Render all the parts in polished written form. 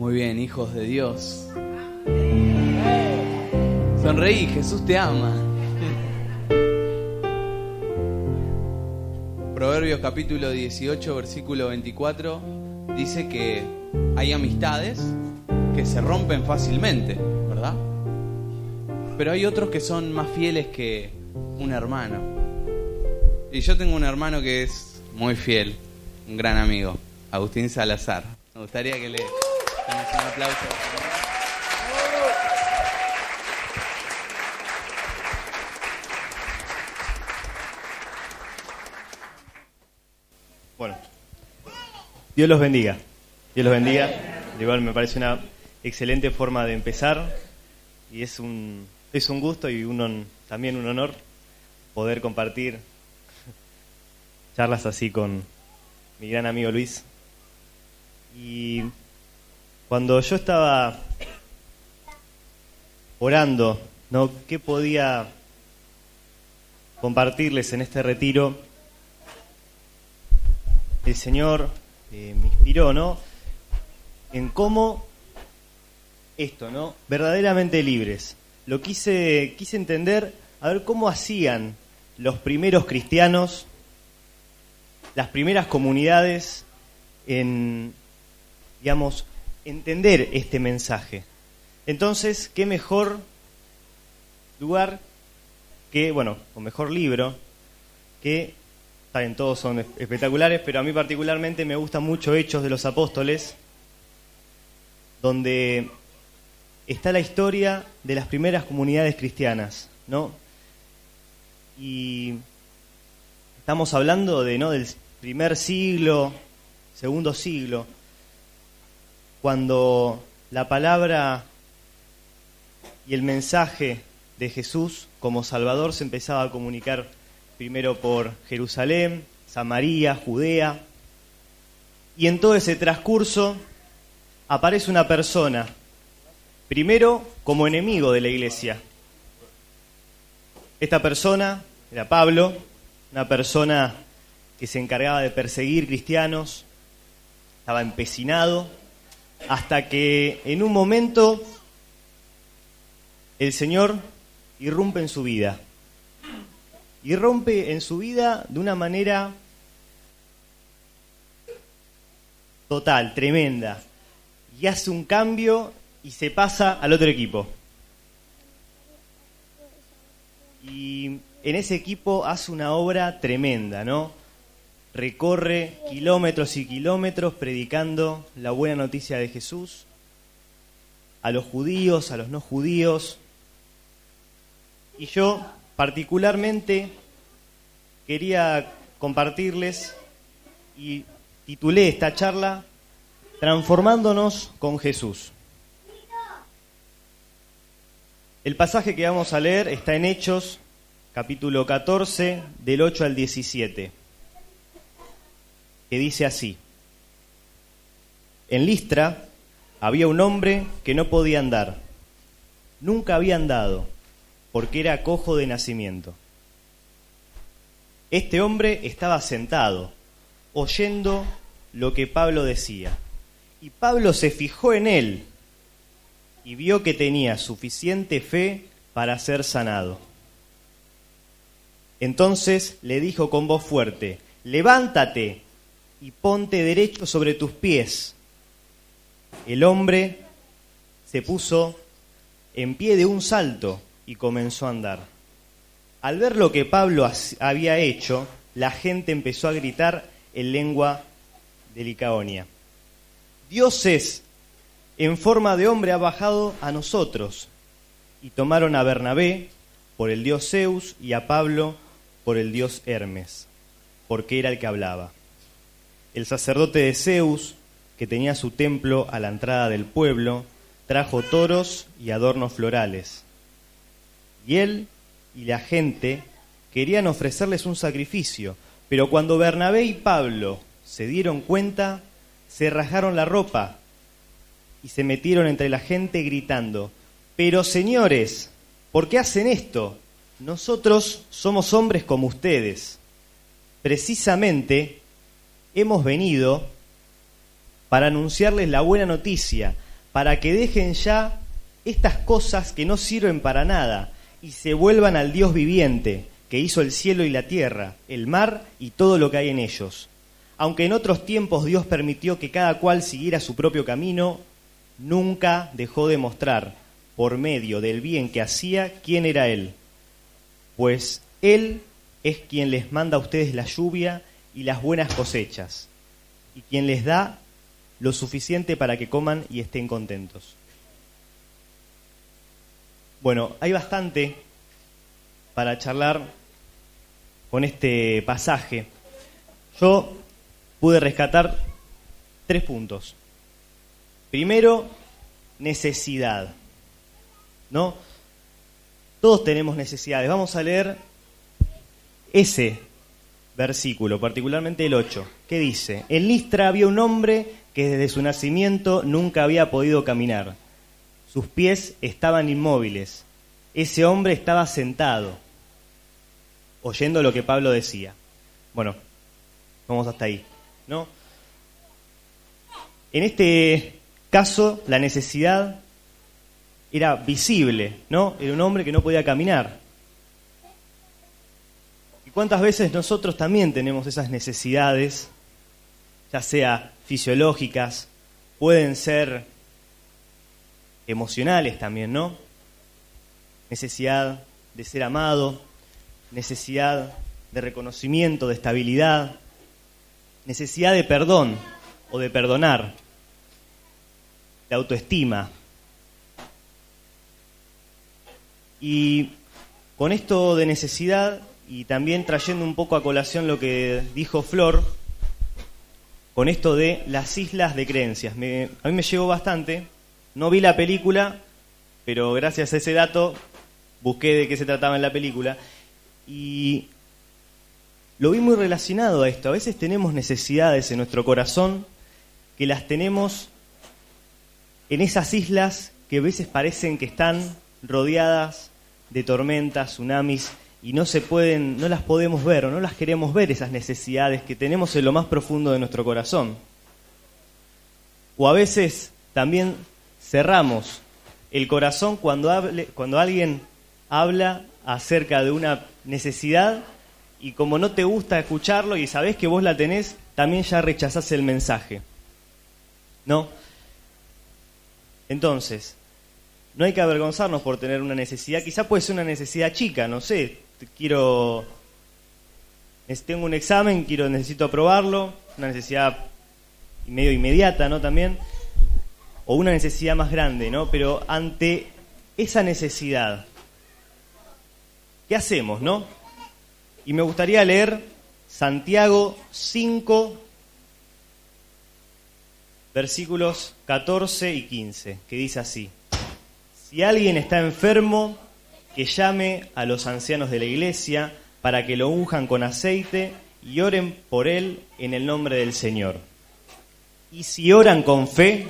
Muy bien, hijos de Dios. Sonreí, Jesús te ama. Proverbios capítulo 18, versículo 24, dice que hay amistades que se rompen fácilmente, ¿verdad? Pero hay otros que son más fieles que un hermano. Y yo tengo un hermano que es muy fiel, un gran amigo, Agustín Salazar. Me gustaría que le demos un aplauso. Bueno, Dios los bendiga. Dios los bendiga. Igual me parece una excelente forma de empezar y es un gusto y también un honor poder compartir charlas así con mi gran amigo Luis. Y cuando yo estaba orando, ¿no?, ¿qué podía compartirles en este retiro? El Señor me inspiró, ¿no?, en cómo esto, ¿no?, verdaderamente libres. Lo quise entender, a ver cómo hacían los primeros cristianos, las primeras comunidades en, digamos, entender este mensaje. Entonces, qué mejor lugar que, bueno, o mejor libro que, saben, todos son espectaculares, pero a mí particularmente me gusta mucho Hechos de los Apóstoles, donde está la historia de las primeras comunidades cristianas, ¿no? Y estamos hablando del primer siglo, segundo siglo, cuando la palabra y el mensaje de Jesús como Salvador se empezaba a comunicar primero por Jerusalén, Samaria, Judea, y en todo ese transcurso aparece una persona, primero como enemigo de la iglesia. Esta persona era Pablo, una persona que se encargaba de perseguir cristianos, estaba empecinado, hasta que en un momento el Señor irrumpe en su vida. Irrumpe en su vida de una manera total, tremenda, y hace un cambio y se pasa al otro equipo. Y en ese equipo hace una obra tremenda, ¿no? Recorre kilómetros y kilómetros predicando la buena noticia de Jesús a los judíos, a los no judíos. Y yo particularmente quería compartirles y titulé esta charla Transformándonos con Jesús. El pasaje que vamos a leer está en Hechos, capítulo 14, del 8 al 17, que dice así: En Listra había un hombre que no podía andar, nunca había andado, porque era cojo de nacimiento. Este hombre estaba sentado, oyendo lo que Pablo decía, y Pablo se fijó en él y vio que tenía suficiente fe para ser sanado. Entonces le dijo con voz fuerte: levántate y ponte derecho sobre tus pies. El hombre se puso en pie de un salto y comenzó a andar. Al ver lo que Pablo había hecho, la gente empezó a gritar en lengua de Licaonia: Dioses en forma de hombre ha bajado a nosotros. Y tomaron a Bernabé por el dios Zeus y a Pablo por el dios Hermes, porque era el que hablaba. El sacerdote de Zeus, que tenía su templo a la entrada del pueblo, trajo toros y adornos florales. Y él y la gente querían ofrecerles un sacrificio, pero cuando Bernabé y Pablo se dieron cuenta, se rasgaron la ropa y se metieron entre la gente gritando: «Pero señores, ¿por qué hacen esto? Nosotros somos hombres como ustedes. Precisamente hemos venido para anunciarles la buena noticia para que dejen ya estas cosas que no sirven para nada y se vuelvan al Dios viviente, que hizo el cielo y la tierra, el mar y todo lo que hay en ellos. Aunque en otros tiempos Dios permitió que cada cual siguiera su propio camino, nunca dejó de mostrar, por medio del bien que hacía, quién era Él. Pues Él es quien les manda a ustedes la lluvia y las buenas cosechas, y quien les da lo suficiente para que coman y estén contentos. Bueno, hay bastante para charlar con este pasaje. Yo pude rescatar 3 puntos. Primero, necesidad, ¿no? Todos tenemos necesidades. Vamos a leer ese versículo, particularmente el 8, que dice: en Listra había un hombre que desde su nacimiento nunca había podido caminar. Sus pies estaban inmóviles. Ese hombre estaba sentado, oyendo lo que Pablo decía. Bueno, vamos hasta ahí, ¿no? En este caso, la necesidad era visible, ¿no? Era un hombre que no podía caminar. ¿Y cuántas veces nosotros también tenemos esas necesidades, ya sea fisiológicas, pueden ser emocionales también, ¿no? Necesidad de ser amado, necesidad de reconocimiento, de estabilidad, necesidad de perdón o de perdonar, de autoestima. Y con esto de necesidad, y también trayendo un poco a colación lo que dijo Flor, con esto de las islas de creencias, a mí me llegó bastante. No vi la película, pero gracias a ese dato busqué de qué se trataba en la película y lo vi muy relacionado a esto. A veces tenemos necesidades en nuestro corazón que las tenemos en esas islas que a veces parecen que están rodeadas de tormentas, tsunamis, y no las podemos ver o no las queremos ver, esas necesidades que tenemos en lo más profundo de nuestro corazón. O a veces también cerramos el corazón cuando alguien habla acerca de una necesidad y como no te gusta escucharlo y sabés que vos la tenés, también ya rechazás el mensaje, ¿no? Entonces, no hay que avergonzarnos por tener una necesidad. Quizá puede ser una necesidad chica, no sé, tengo un examen, necesito aprobarlo, una necesidad medio inmediata, ¿no? También, o una necesidad más grande, ¿no? Pero ante esa necesidad, ¿qué hacemos, no? Y me gustaría leer Santiago 5, versículos 14 y 15, que dice así: si alguien está enfermo, que llame a los ancianos de la iglesia para que lo unjan con aceite y oren por él en el nombre del Señor. Y si oran con fe,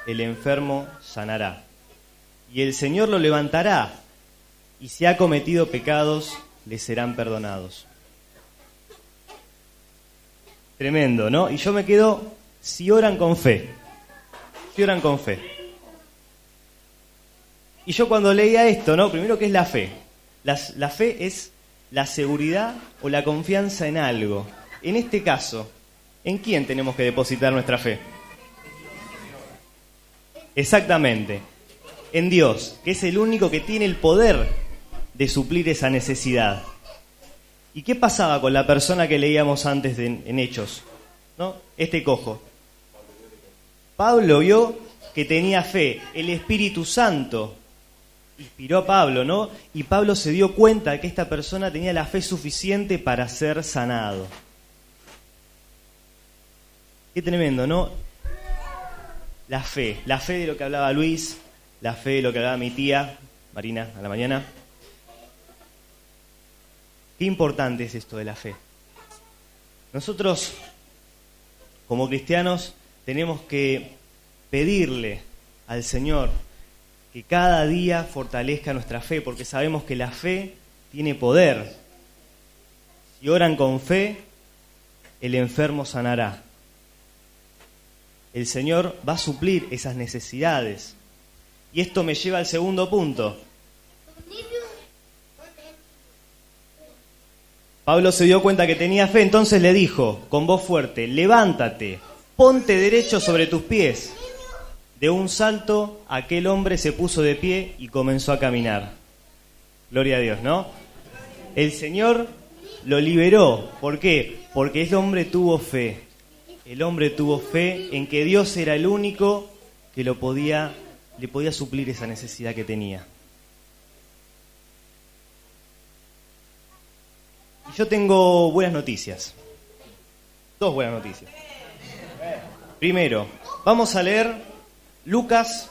el enfermo sanará. Y el Señor lo levantará, y si ha cometido pecados, le serán perdonados. Tremendo, ¿no? Y yo me quedo, si oran con fe. Si oran con fe. Y yo cuando leía esto, ¿no? Primero, ¿qué es la fe? La fe es la seguridad o la confianza en algo. En este caso, ¿en quién tenemos que depositar nuestra fe? Exactamente, en Dios, que es el único que tiene el poder de suplir esa necesidad. ¿Y qué pasaba con la persona que leíamos antes en Hechos, ¿no? Este cojo. Pablo vio que tenía fe, el Espíritu Santo inspiró a Pablo, ¿no? Y Pablo se dio cuenta que esta persona tenía la fe suficiente para ser sanado. Qué tremendo, ¿no? La fe de lo que hablaba Luis, la fe de lo que hablaba mi tía, Marina, a la mañana. Qué importante es esto de la fe. Nosotros, como cristianos, tenemos que pedirle al Señor que cada día fortalezca nuestra fe, porque sabemos que la fe tiene poder. Si oran con fe, el enfermo sanará. el Señor va a suplir esas necesidades. Y esto me lleva al segundo punto. Pablo se dio cuenta que tenía fe, entonces le dijo con voz fuerte: levántate, ponte derecho sobre tus pies. De un salto, aquel hombre se puso de pie y comenzó a caminar. Gloria a Dios, ¿no? El Señor lo liberó. ¿Por qué? Porque el hombre tuvo fe. El hombre tuvo fe en que Dios era el único que le podía suplir esa necesidad que tenía. Y yo tengo buenas noticias. Dos buenas noticias. Primero, vamos a leer Lucas,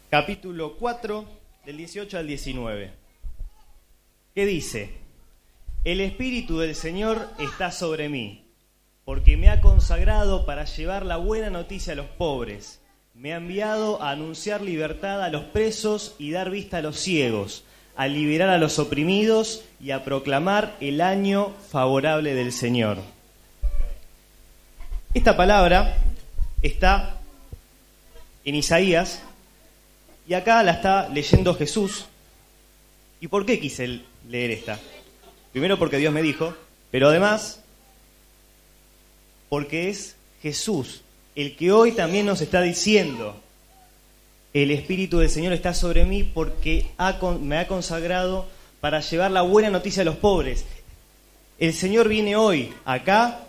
capítulo 4, del 18 al 19. ¿Qué dice? El Espíritu del Señor está sobre mí, porque me ha consagrado para llevar la buena noticia a los pobres. Me ha enviado a anunciar libertad a los presos y dar vista a los ciegos, a liberar a los oprimidos y a proclamar el año favorable del Señor. Esta palabra está en Isaías y acá la está leyendo Jesús. ¿Y por qué quise leer esta? Primero porque Dios me dijo, pero además porque es Jesús el que hoy también nos está diciendo: el Espíritu del Señor está sobre mí porque me ha consagrado para llevar la buena noticia a los pobres. El Señor viene hoy acá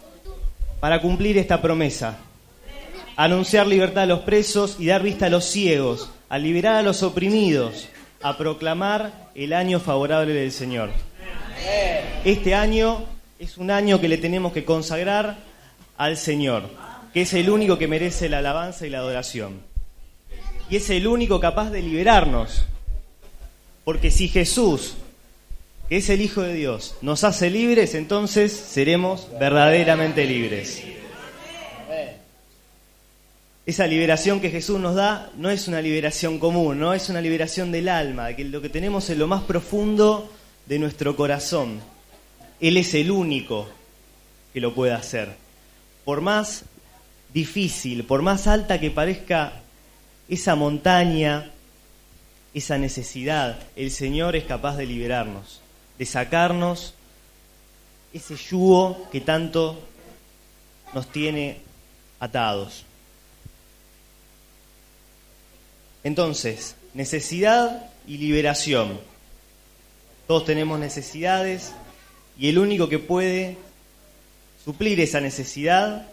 para cumplir esta promesa: anunciar libertad a los presos y dar vista a los ciegos, a liberar a los oprimidos, a proclamar el año favorable del Señor. Este año es un año que le tenemos que consagrar al Señor, que es el único que merece la alabanza y la adoración. Y es el único capaz de liberarnos. Porque si Jesús, que es el Hijo de Dios, nos hace libres, entonces seremos verdaderamente libres. Esa liberación que Jesús nos da no es una liberación común, no es una liberación del alma, de que lo que tenemos en lo más profundo de nuestro corazón. Él es el único que lo puede hacer. Por más difícil, por más alta que parezca esa montaña, esa necesidad, el Señor es capaz de liberarnos, de sacarnos ese yugo que tanto nos tiene atados. Entonces, necesidad y liberación. Todos tenemos necesidades y el único que puede suplir esa necesidad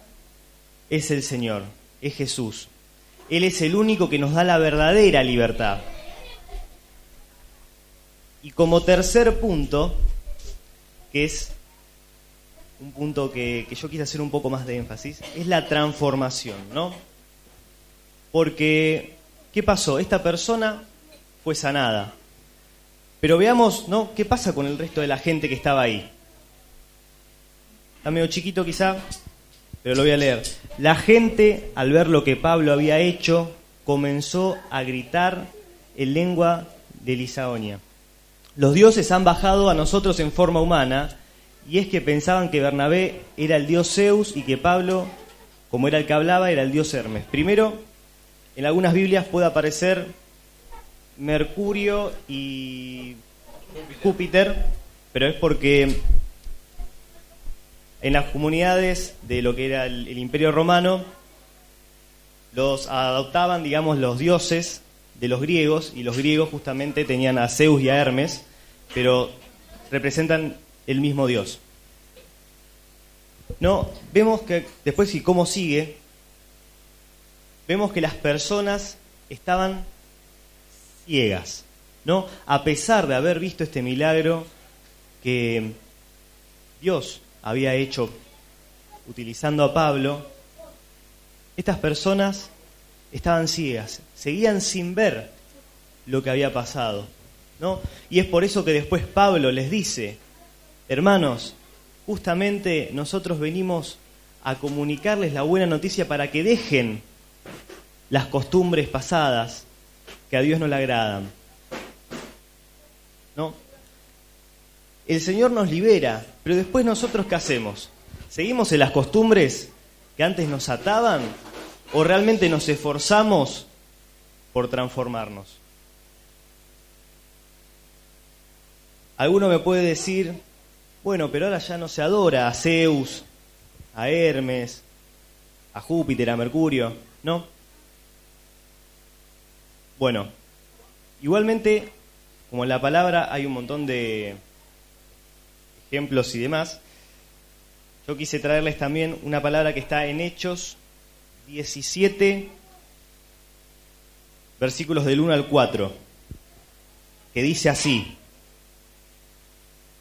es el Señor, es Jesús. Él es el único que nos da la verdadera libertad. Y como tercer punto, que es un punto que yo quise hacer un poco más de énfasis, es la transformación, ¿no? Porque, ¿qué pasó? Esta persona fue sanada. Pero veamos, ¿no?, qué pasa con el resto de la gente que estaba ahí. Está medio chiquito quizá, pero lo voy a leer. La gente, al ver lo que Pablo había hecho, comenzó a gritar en lengua de Lisaonia: los dioses han bajado a nosotros en forma humana. Y es que pensaban que Bernabé era el dios Zeus y que Pablo, como era el que hablaba, era el dios Hermes. Primero, en algunas Biblias puede aparecer Mercurio y Júpiter, pero es porque en las comunidades de lo que era el Imperio Romano los adoptaban, digamos, los dioses de los griegos, y los griegos justamente tenían a Zeus y a Hermes, pero representan el mismo dios. No, vemos que después, y cómo sigue, vemos que las personas estaban ciegas, ¿no? A pesar de haber visto este milagro que Dios había hecho utilizando a Pablo, estas personas estaban ciegas, seguían sin ver lo que había pasado, ¿no? Y es por eso que después Pablo les dice: hermanos, justamente nosotros venimos a comunicarles la buena noticia para que dejen las costumbres pasadas que a Dios no le agradan, ¿no? El Señor nos libera, pero después nosotros, ¿qué hacemos? ¿Seguimos en las costumbres que antes nos ataban o realmente nos esforzamos por transformarnos? Alguno me puede decir, bueno, pero ahora ya no se adora a Zeus, a Hermes, a Júpiter, a Mercurio, ¿no? Bueno, igualmente, como en la palabra hay un montón de ejemplos y demás, yo quise traerles también una palabra que está en Hechos 17, versículos del 1 al 4, que dice así: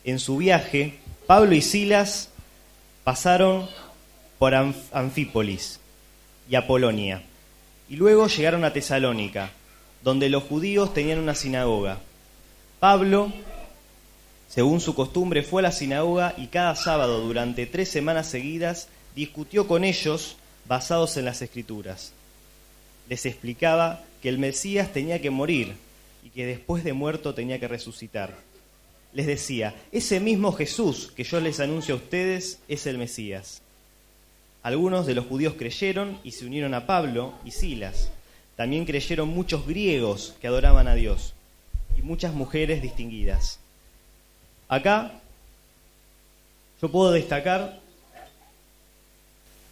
en su viaje, Pablo y Silas pasaron por Anfípolis y Apolonia, y luego llegaron a Tesalónica, donde los judíos tenían una sinagoga. Pablo, según su costumbre, fue a la sinagoga y cada sábado durante 3 semanas seguidas discutió con ellos basados en las Escrituras. Les explicaba que el Mesías tenía que morir y que después de muerto tenía que resucitar. Les decía, ese mismo Jesús que yo les anuncio a ustedes es el Mesías. Algunos de los judíos creyeron y se unieron a Pablo y Silas. También creyeron muchos griegos que adoraban a Dios y muchas mujeres distinguidas. Acá yo puedo destacar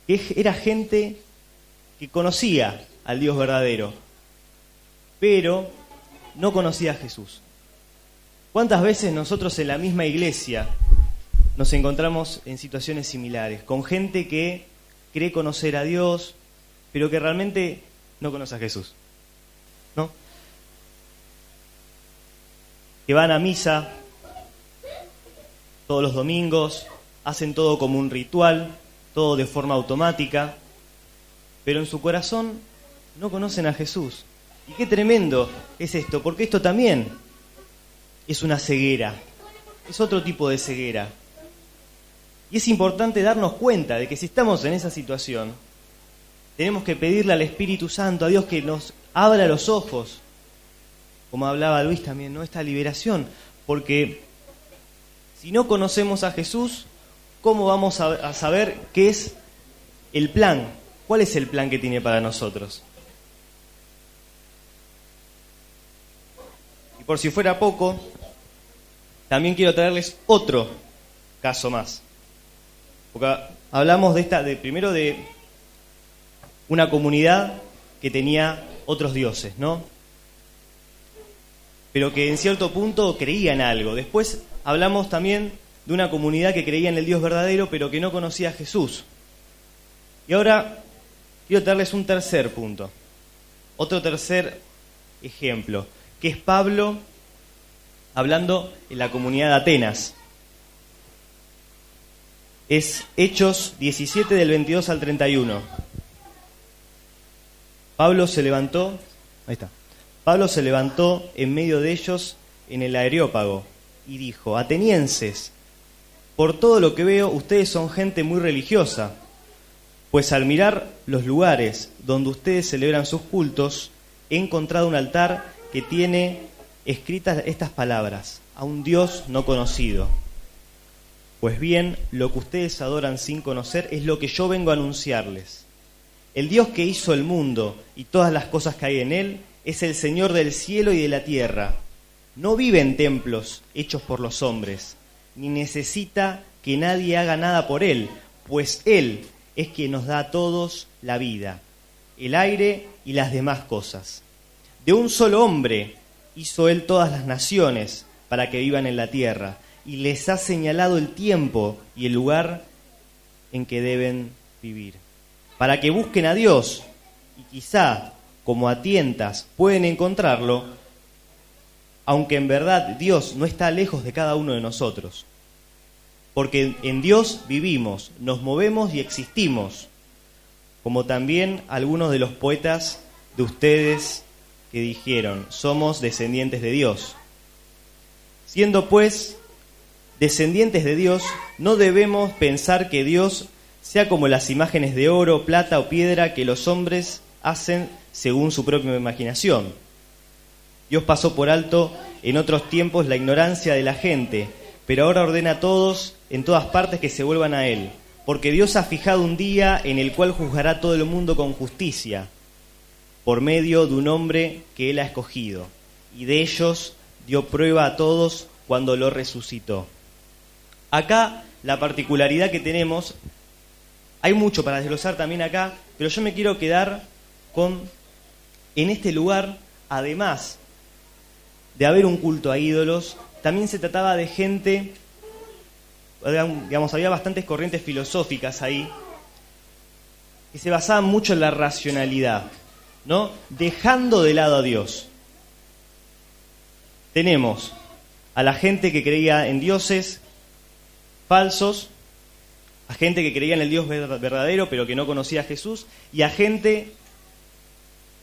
que era gente que conocía al Dios verdadero, pero no conocía a Jesús. ¿Cuántas veces nosotros en la misma iglesia nos encontramos en situaciones similares, con gente que cree conocer a Dios, pero que realmente no conoce a Jesús? ¿No? Que van a misa todos los domingos, hacen todo como un ritual, todo de forma automática, pero en su corazón no conocen a Jesús. Y qué tremendo es esto, porque esto también es una ceguera, es otro tipo de ceguera. Y es importante darnos cuenta de que si estamos en esa situación, tenemos que pedirle al Espíritu Santo, a Dios, que nos abra los ojos, como hablaba Luis también, ¿no? Esta liberación, porque si no conocemos a Jesús, ¿cómo vamos a saber qué es el plan? ¿Cuál es el plan que tiene para nosotros? Y por si fuera poco, también quiero traerles otro caso más. Porque hablamos primero de una comunidad que tenía otros dioses, ¿no? Pero que en cierto punto creía en algo. Después hablamos también de una comunidad que creía en el Dios verdadero, pero que no conocía a Jesús. Y ahora quiero traerles un tercer punto, otro tercer ejemplo, que es Pablo hablando en la comunidad de Atenas. Es Hechos 17 del 22 al 31. Pablo se levantó en medio de ellos en el Areópago y dijo: atenienses, por todo lo que veo, ustedes son gente muy religiosa, pues al mirar los lugares donde ustedes celebran sus cultos, he encontrado un altar que tiene escritas estas palabras: a un Dios no conocido. Pues bien, lo que ustedes adoran sin conocer es lo que yo vengo a anunciarles. El Dios que hizo el mundo y todas las cosas que hay en él es el Señor del cielo y de la tierra. No vive en templos hechos por los hombres, ni necesita que nadie haga nada por él, pues él es quien nos da a todos la vida, el aire y las demás cosas. De un solo hombre hizo él todas las naciones para que vivan en la tierra, y les ha señalado el tiempo y el lugar en que deben vivir, para que busquen a Dios, y quizá, como a tientas, pueden encontrarlo, aunque en verdad Dios no está lejos de cada uno de nosotros. Porque en Dios vivimos, nos movemos y existimos, como también algunos de los poetas de ustedes que dijeron: somos descendientes de Dios. Siendo pues descendientes de Dios, no debemos pensar que Dios sea como las imágenes de oro, plata o piedra que los hombres hacen según su propia imaginación. Dios pasó por alto en otros tiempos la ignorancia de la gente, pero ahora ordena a todos en todas partes que se vuelvan a Él, porque Dios ha fijado un día en el cual juzgará a todo el mundo con justicia, por medio de un hombre que Él ha escogido, y de ellos dio prueba a todos cuando lo resucitó. Acá, la particularidad que tenemos, hay mucho para desglosar también acá, pero yo me quiero quedar en este lugar, además de haber un culto a ídolos, también se trataba de gente, digamos, había bastantes corrientes filosóficas ahí, que se basaban mucho en la racionalidad, ¿no? Dejando de lado a Dios. Tenemos a la gente que creía en dioses falsos, a gente que creía en el Dios verdadero pero que no conocía a Jesús, y a gente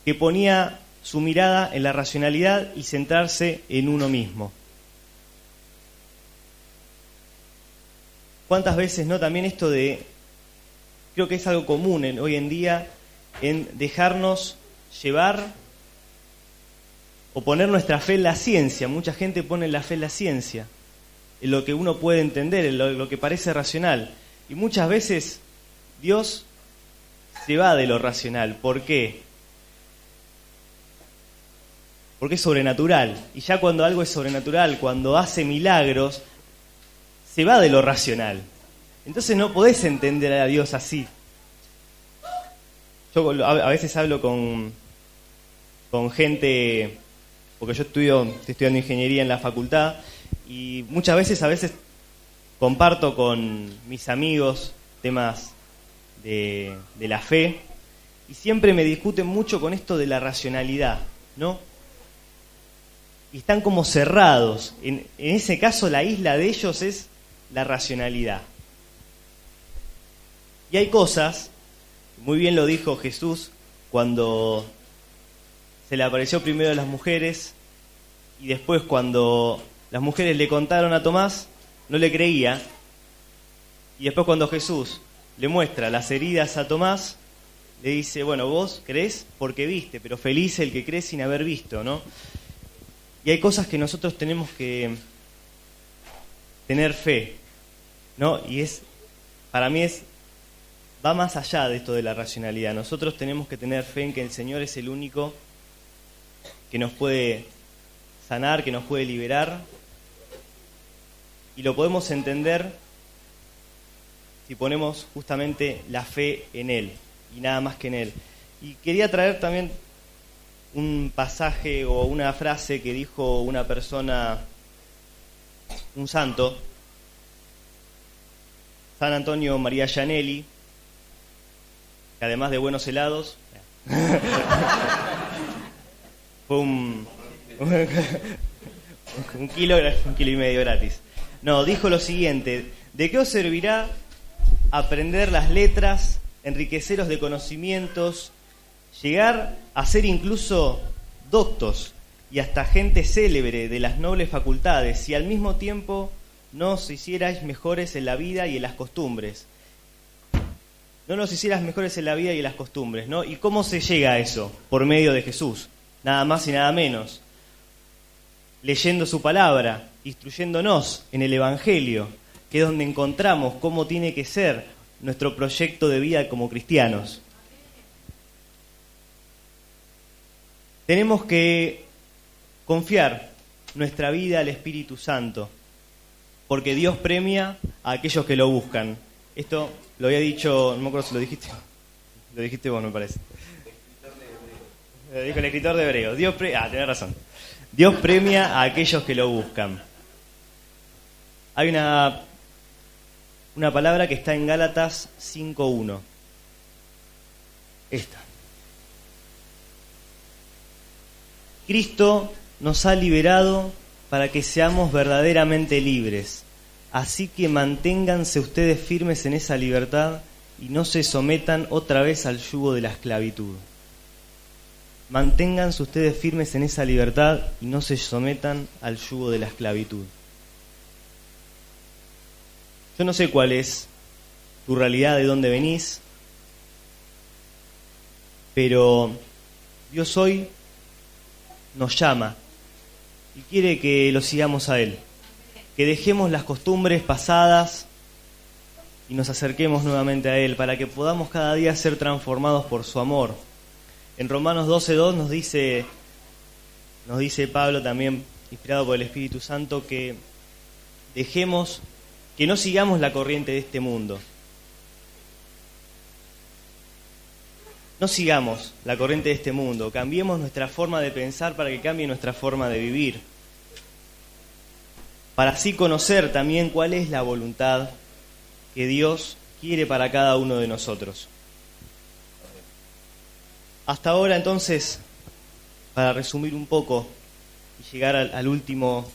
que ponía su mirada en la racionalidad y centrarse en uno mismo. ¿Cuántas veces, no? También esto de, creo que es algo común hoy en día, en dejarnos llevar o poner nuestra fe en la ciencia. Mucha gente pone la fe en la ciencia, en lo que uno puede entender, en lo que parece racional. Y muchas veces Dios se va de lo racional. ¿Por qué? Porque es sobrenatural. Y ya cuando algo es sobrenatural, cuando hace milagros, se va de lo racional. Entonces no podés entender a Dios así. Yo a veces hablo con gente, porque yo estoy estudiando ingeniería en la facultad, y muchas veces, comparto con mis amigos temas de la fe, y siempre me discuten mucho con esto de la racionalidad, ¿no? Y están como cerrados. En ese caso, la isla de ellos es la racionalidad. Y hay cosas, muy bien lo dijo Jesús cuando se le apareció primero a las mujeres, y después cuando las mujeres le contaron a Tomás, no le creía, y después cuando Jesús le muestra las heridas a Tomás, le dice, bueno, vos creés porque viste, pero feliz el que cree sin haber visto, ¿no? Y hay cosas que nosotros tenemos que tener fe, ¿no? Y para mí va más allá de esto de la racionalidad. Nosotros tenemos que tener fe en que el Señor es el único que nos puede sanar, que nos puede liberar, y lo podemos entender si ponemos justamente la fe en Él, y nada más que en Él. Y quería traer también un pasaje o una frase que dijo una persona, un santo, San Antonio María Gianelli, que además de buenos helados, fue un kilo y medio gratis. No, dijo lo siguiente: ¿de qué os servirá aprender las letras, enriqueceros de conocimientos, llegar a ser incluso doctos y hasta gente célebre de las nobles facultades, si al mismo tiempo no os hicierais mejores en la vida y en las costumbres? No nos hicieras mejores en la vida y en las costumbres, ¿no? ¿Y cómo se llega a eso? Por medio de Jesús, nada más y nada menos. Leyendo su palabra, instruyéndonos en el Evangelio, que es donde encontramos cómo tiene que ser nuestro proyecto de vida como cristianos. Tenemos que confiar nuestra vida al Espíritu Santo, porque Dios premia a aquellos que lo buscan. Esto lo había dicho, no me acuerdo si lo dijiste. Lo dijiste vos, me parece. Lo dijo el escritor de Hebreos. Tenés razón. Dios premia a aquellos que lo buscan. Hay una palabra que está en Gálatas 5:1. Esta. Cristo nos ha liberado para que seamos verdaderamente libres. Así que manténganse ustedes firmes en esa libertad y no se sometan otra vez al yugo de la esclavitud. Manténganse ustedes firmes en esa libertad y no se sometan al yugo de la esclavitud. Yo no sé cuál es tu realidad, de dónde venís, pero Dios hoy nos llama y quiere que lo sigamos a Él, que dejemos las costumbres pasadas y nos acerquemos nuevamente a Él, para que podamos cada día ser transformados por su amor. En Romanos 12:2 nos dice Pablo, también inspirado por el Espíritu Santo, que no sigamos la corriente de este mundo. No sigamos la corriente de este mundo, cambiemos nuestra forma de pensar para que cambie nuestra forma de vivir, para así conocer también cuál es la voluntad que Dios quiere para cada uno de nosotros. Hasta ahora, entonces, para resumir un poco y llegar al último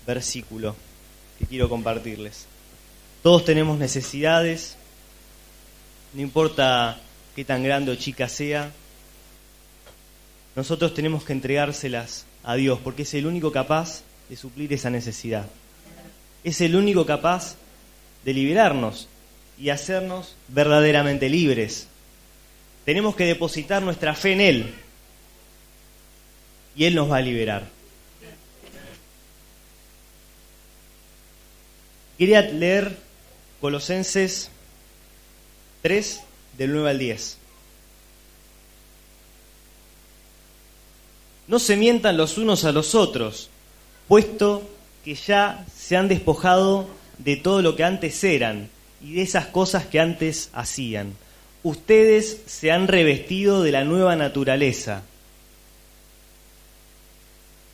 versículo que quiero compartirles. Todos tenemos necesidades, no importa qué tan grande o chica sea, nosotros tenemos que entregárselas a Dios, porque es el único capaz de suplir esa necesidad. Es el único capaz de liberarnos y hacernos verdaderamente libres. Tenemos que depositar nuestra fe en Él y Él nos va a liberar. Quería leer Colosenses 3, del 9 al 10. No se mientan los unos a los otros, puesto que ya se han despojado de todo lo que antes eran y de esas cosas que antes hacían. Ustedes se han revestido de la nueva naturaleza,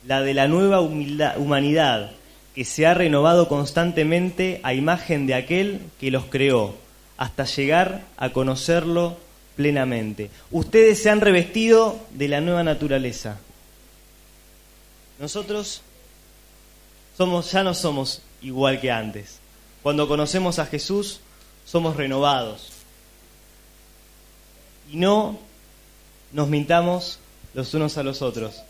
la de la nueva humanidad, que se ha renovado constantemente a imagen de aquel que los creó, hasta llegar a conocerlo plenamente. Ustedes se han revestido de la nueva naturaleza. Nosotros ya no somos igual que antes. Cuando conocemos a Jesús, somos renovados. Y no nos mintamos los unos a los otros.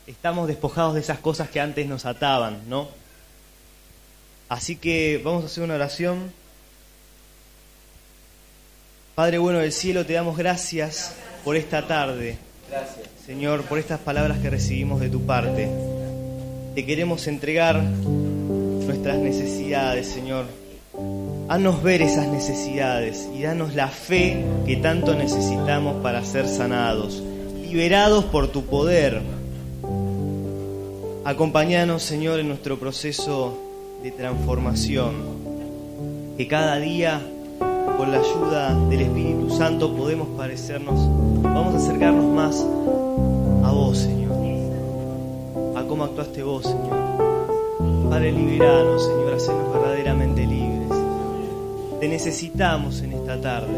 Estamos despojados de esas cosas que antes nos ataban, ¿no? Así que vamos a hacer una oración. Padre bueno del cielo, te damos gracias por esta tarde. Gracias, Señor, por estas palabras que recibimos de tu parte. Te queremos entregar nuestras necesidades, Señor. Haznos ver esas necesidades y danos la fe que tanto necesitamos para ser sanados, liberados por tu poder. Acompáñanos, Señor, en nuestro proceso de transformación, que cada día, con la ayuda del Espíritu Santo, vamos a acercarnos más a vos, Señor, a cómo actuaste vos, Señor. Padre, liberanos, Señor, hacernos verdaderamente libres. Te necesitamos en esta tarde.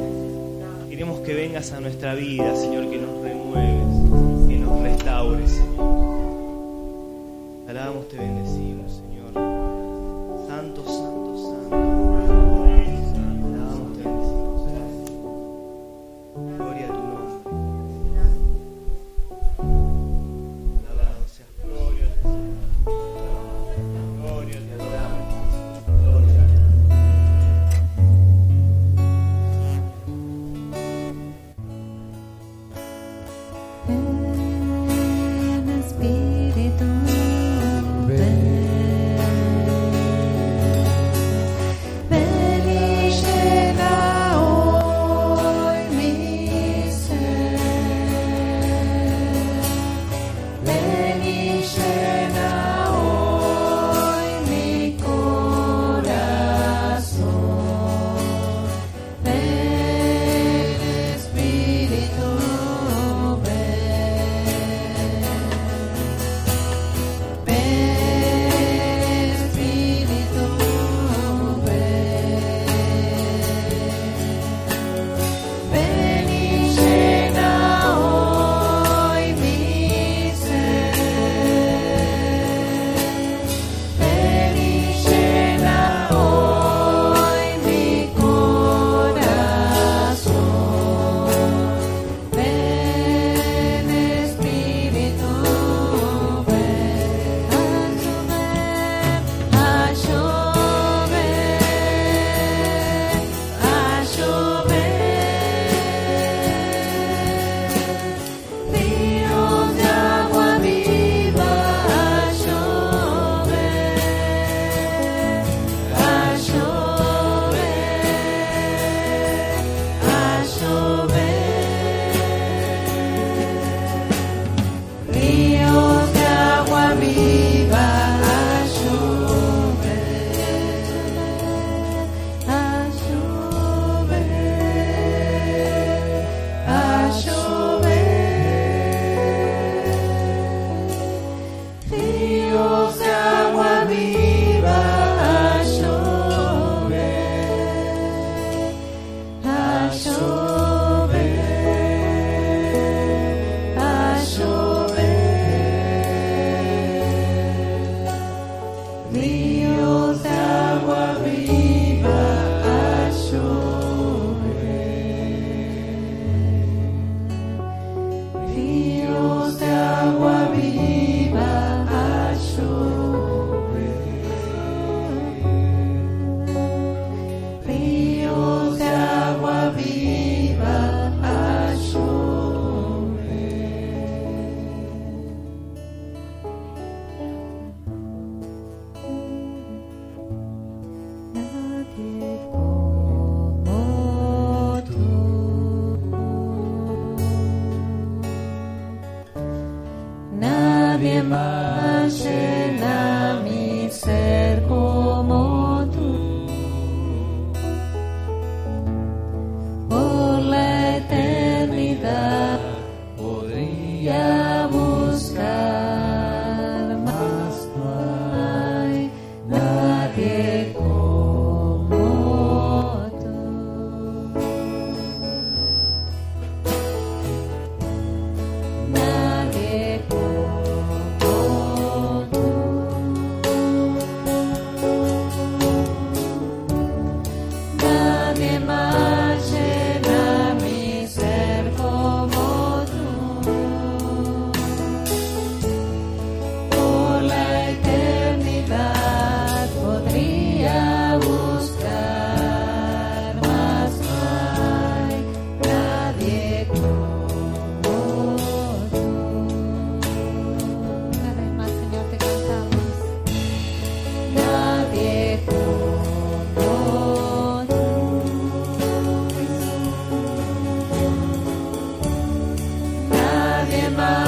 Queremos que vengas a nuestra vida, Señor, que nos renueves, que nos restaures, Señor. Te alabamos, te bendecimos, Señor. Santo, santo, santo. Te alabamos, te bendecimos. Gloria a tu nombre. Alabado seas. Gloria a ti. Gloria, te adoramos. Gloria. Ven, Espíritu, ven. ríos de agua viva a llover, a llover, a llover, ríos de agua viva a llover, a llover, a llover, ríos de agua viva a llover, ríos de agua viva a llover, ríos de agua viva a llover. Nadie como tú, nadie más llena mi ser como tú. Por la eternidad podría buscar, mas no hay nadie como tú. Nadie como tú. Nadie más llena mi ser como tú. Por la eternidad podría buscar, mas no hay nadie como tú. Una vez más, Señor, te cantamos. Nadie como tú. Nadie más